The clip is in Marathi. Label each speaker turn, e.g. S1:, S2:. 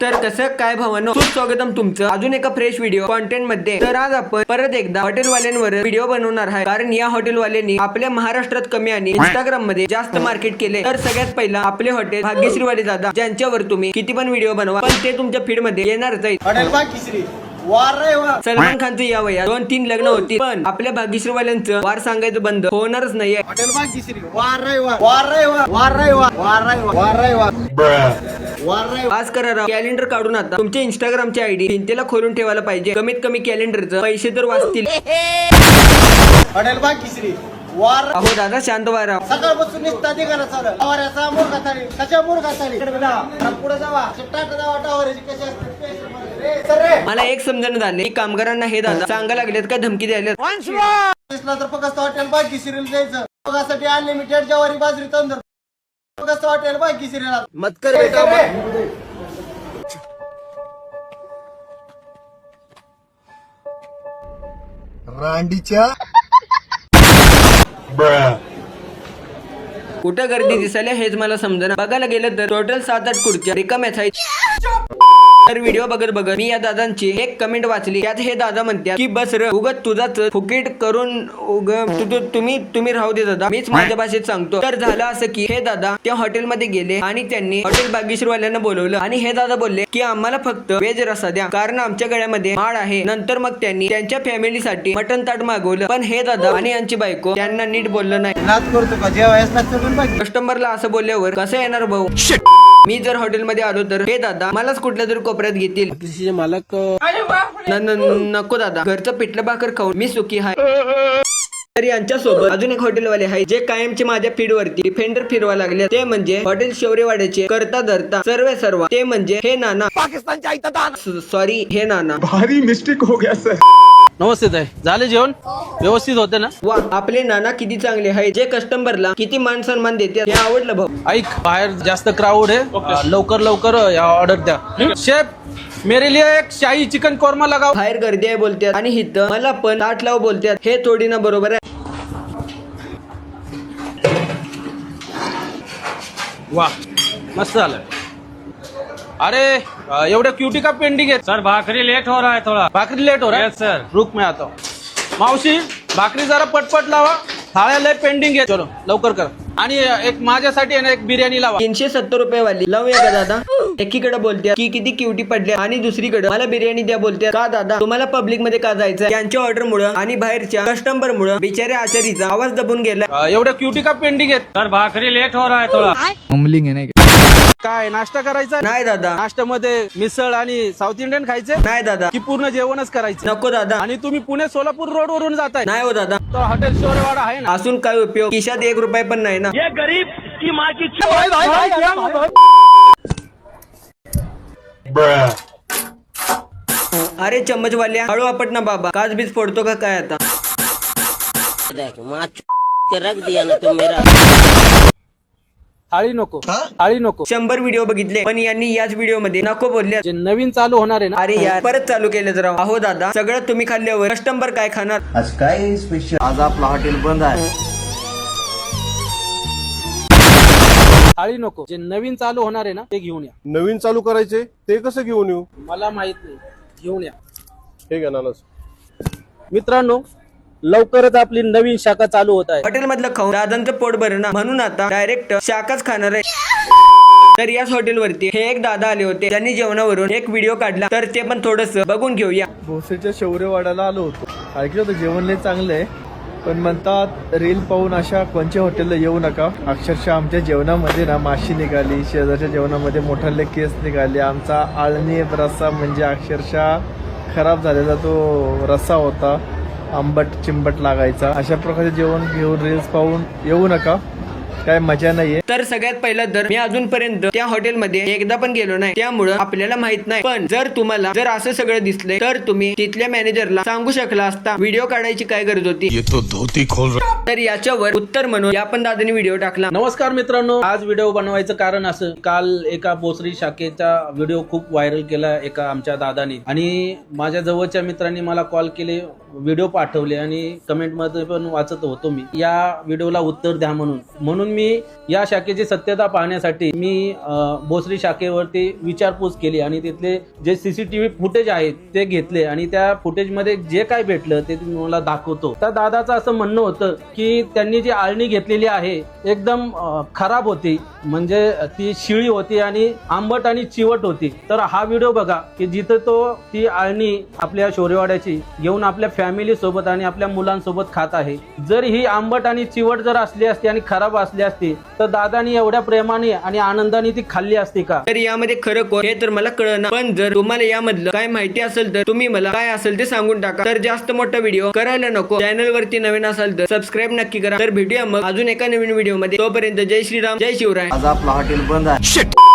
S1: तर कसं काय भावांनो, सुस्वागतम तुमचं अजून एका फ्रेश व्हिडिओ कॉन्टेंट मध्ये। तर आज आपण परत एकदा हॉटेलवाल्यांवर व्हिडिओ बनवणार आहे, कारण या हॉटेलवाल्यांनी आपल्या महाराष्ट्रात कमी आणि इंस्टाग्राम मध्ये जास्त मार्केट केले। तर सगळ्यात पहिला आपले हॉटेल भाग्यश्रीवाले दादा, ज्यांच्यावर तुम्ही किती पण व्हिडिओ बनवा पण ते तुमच्या फीड मध्ये येणारच आहे।
S2: हॉटेल भाग्यश्री वार रे वार।
S1: सलमान खानचं या वयात 2-3 लग्न होती, पण आपल्या भाग्यश्रीवाल्यांचं वार सांगायचं बंद होणारच नाहीये।
S2: हॉटेल भाग्यश्री वार रे वार, वार रे वार, वार रे वार, वार रे वार, वार रे वार, वार रे। आज करा राव, कॅलेंडर काढून आता तुमच्या इंस्टाग्रामची आयडी भिंतीला खोलून ठेवायला पाहिजे। कमीत कमी कॅलेंडरचं पैसे तर वाचतील। हॉटेल भाग्यश्री वार।
S1: अहो दादा शांत व्हा राव।
S2: सकाळपासून निस्ता दिगाला चालू टावऱ्याचा मुर्गा चाली, कशा मुर्गा चाली पुढे जावा टाटा जावा टावऱ्याची कशा असते रे।
S1: मला एक समजणं झाले की कामगारांना हे दादा सांगा लागलेत का धमकी द्यायला?
S2: तर फक्त हॉटेल भाग्यश्रीला जायचं बघासाठी अनलिमिटेड ज्वारी बाजरी तंदूर फक्त हॉटेल भाग्यश्रीला मत कर बेटा रांडीच्या
S1: कुठं गर्दी दिसायला हेच मला समजना। बघायला गेलं तर टोटल 7-8 खुर्च्या रिकाम्याच आहेत। तर व्हिडिओ बघत बघत मी या दादांची एक कमेंट वाचली, त्यात हे दादा म्हणतात की बस र उगत तुझाच फुकीट करून तुम्ही राहू दे दादा, मीच माझ्या भाषेत सांगतो। तर झालं असं की हे दादा त्या हॉटेलमध्ये गेले आणि त्यांनी हॉटेल भाग्यश्रीवाल्यांना बोलवलं आणि हे दादा बोलले की आम्हाला फक्त व्हेज रस्सा द्या, कारण आमच्या गळ्यामध्ये माळ आहे। नंतर मग त्यांनी त्यांच्या फॅमिलीसाठी मटन ताट मागवलं, पण हे दादा आणि यांची बायको त्यांना नीट बोललं नाही।
S2: नाच करतो का जेवायच लागतं
S1: कस्टमरला असं बोलल्यावर कसं येणार भाऊ? मी जर हॉटेलमध्ये आलो तर हे दादा मलाच कुठल्या तरी कोपऱ्यात घेतील।
S2: मालक
S1: नको दादा, घरचं पिठलं भाकर खाऊन मी सुखी आहे। तर यांच्यासोबत अजून एक हॉटेलवाले आहे जे कायमचे माझ्या फीड वरती डिफेंडर फिरवा लागले, ते म्हणजे हॉटेल शौर्यवाड्याचे करता धरता सर्व ते म्हणजे हे नाना पाकिस्तानच्या सॉरी हे नाना।
S3: भारी मिस्टेक हो गया सर।
S4: नमस्ते ताई, झाले जेवण व्यवस्थित होते ना?
S1: वा, आपले नाना किती चांगले आहे, जे कस्टमरला किती मान सन्मान देते, हे आवडलं भाऊ।
S4: ऐक, बाहेर जास्त क्राऊड आहे, लवकर ऑर्डर द्या। शेफ मेरे लिए एक शाही चिकन कोरमा लगाओ।
S1: बाहेर गर्दी आहे बोलतात आणि इथं मला पण ताट लाव बोलतात, हे थोडी ना बरोबर आहे।
S4: वाह, मस्त झालं। अरे एवढे क्यूटी का पेंडिंग है
S5: सर? भाकरी लेट हो रहा है थोड़ा।
S4: भाकरी लेट हो रहा है?
S5: Yes sir.
S4: रुक मैं आता हूँ। मावशी भाकरी जरा पटपट लावा, थाळ्या लय पेंडिंग आहे। चलो लवकर कर। आणि एक माझ्यासाठी आहे ना एक बिर्याणी लावा।
S1: 370 रुपये वाली लावूया का दादा? एकीकडे बोलत्या की किती क्युटी पडल्या आणि दुसरीकडे मला बिर्याणी द्या बोलत्या। का दादा, तुम्हाला पब्लिक मध्ये का जायचं? यांच्या ऑर्डर मुळे आणि बाहेरच्या कस्टमर मुळे बिचाऱ्या आचारीचा आवाज दबून गेला।
S4: एवढे क्यूटी का पेंडिंग आहेत?
S5: सर भाकरी लेट हो रहा है थोड़ा।
S4: काय नाश्ता करायचा?
S1: नाही दादा।
S4: नाश्त्यामध्ये मिसळ आणि साऊथ इंडियन खायचे
S1: नाही दादा।
S4: की पूर्ण जेवणच करायचं?
S1: नको दादा।
S4: आणि तुम्ही पुणे सोलापूर रोड वरून जाताय?
S1: नाही हो दादा।
S4: तर हॉटेल शौर्यवाडा आहे ना?
S1: असून काय उपयोग, खिशात 1 रुपये पण नाही ना।
S5: ये गरीब की माँ की
S1: अरे चम्मचवाल्या हळू आपट ना बाबा, काच बीज फोडतो का काय आता?
S6: रख दिया ना तो मेरा।
S4: थाळी नको, थाळी नको।
S1: 100 व्हिडिओ बघितले, पण यांनी याच व्हिडिओ मध्ये नको बोलले।
S4: जे नवीन चालू होणार आहे ना,
S1: अरे यार परत चालू केलं जरा। अहो दादा, सगळं तुम्ही खाल्ल्यावर कस्टमर काय खाणार?
S2: आज काय स्पेशल? आज आपला हॉटेल बंद आहे।
S4: थाळी नको। जे नवीन चालू होणार आहे ना ते घेऊन या।
S3: नवीन चालू करायचे ते कसं घेऊन येऊ?
S4: मला माहित नाही, घेऊन या।
S3: हे घ्या नानाच।
S4: मित्रांनो, लवकरच आपली नवीन शाखा चालू होत आहे।
S1: हॉटेल मधलं खाऊन दादांचं पोट भरणं, म्हणून आता डायरेक्ट शाकाच खाणार आहे। तर याच हॉटेलवरती हे एक दादा आले होते, त्यांनी जेवणावरून एक व्हिडिओ काढला, तर ते पण थोडस बघून घेऊया।
S7: भोसेच्या शौर्यवाड्याला आलो होतो, ऐकलं होतं जेवण लय चांगलं आहे, पण म्हणतात रील पाहून अशा कोणत्या हॉटेलला येऊ नका। अक्षरशः आमच्या जेवणामध्ये ना माशी निघाली, शेजारच्या जेवणामध्ये मोठाले केस निघाले, आमचा आळणी रस्सा म्हणजे अक्षरशः खराब झालेला तो रस्सा होता, आंबट चिंबट लागायचा। अशा प्रकारचे जेवण घेऊन रील्स पाहून येऊ नका, काय मजा नाहीये।
S1: तर सगळ्यात पहिलं तर मी अजूनपर्यंत त्या हॉटेलमध्ये एकदा पण गेलो नाही, त्यामुळं आपल्याला माहित नाही। पण जर तुम्हाला जर असं सगळं दिसलंय तर तुम्ही तिथल्या मॅनेजरला सांगू शकला असता, व्हिडिओ काढायची काय गरज होती?
S3: ये तो धोती खोल रहा।
S1: तर याच्यावर उत्तर म्हणून या पण दादाने व्हिडिओ टाकला।
S4: नमस्कार मित्रांनो, आज व्हिडिओ बनवायचं कारण असं, काल एका भोसरी शाखेचा व्हिडिओ खूप व्हायरल केला एका आमच्या दादाने, आणि माझ्या जवळच्या मित्रांनी मला कॉल केले, व्हिडिओ पाठवले आणि कमेंट मध्ये पण वाचत होतो मी या व्हिडिओला उत्तर द्या म्हणून मी या शाखेची सत्यता पाहण्यासाठी मी भोसरी शाखेवरती विचारपूस केली आणि तिथले जे सीसीटीव्ही फुटेज आहेत ते घेतले आणि त्या फुटेजमध्ये जे काय भेटलं ते तुम्हाला दाखवतो. त्या दादाचं असं म्हणणं होतं की त्यांनी जी आळणी घेतलेली आहे एकदम खराब होती, म्हणजे ती शिळी होती आणि आंबट आणि चिवट होती. तर हा व्हिडिओ बघा की जिथं तो ती आळणी आपल्या शौर्यवाड्याची घेऊन आपल्या फॅमिली सोबत आणि आपल्या मुलांसोबत खात आहे. जर ही आंबट आणि चिवट जर असली असती आणि खराब असली असती तर दादानी एवढ्या प्रेमाने आणि आनंदाने ती खाल्ली असती का?
S1: तर यामध्ये खरं कोण हे तर मला कळना, पण जर तुम्हाला यामधलं काय माहिती असेल तर तुम्ही मला काय असेल ते सांगून टाका. तर जास्त मोठा व्हिडिओ करायला नको. चॅनल वरती नवीन असाल तर सबस्क्राईब नक्की करा. तर भेटूया मग अजून एका नवीन व्हिडिओ मध्ये. तोपर्यंत जय श्रीराम, जय शिवराय.
S2: आज आपला हॉटेल बंद आहे.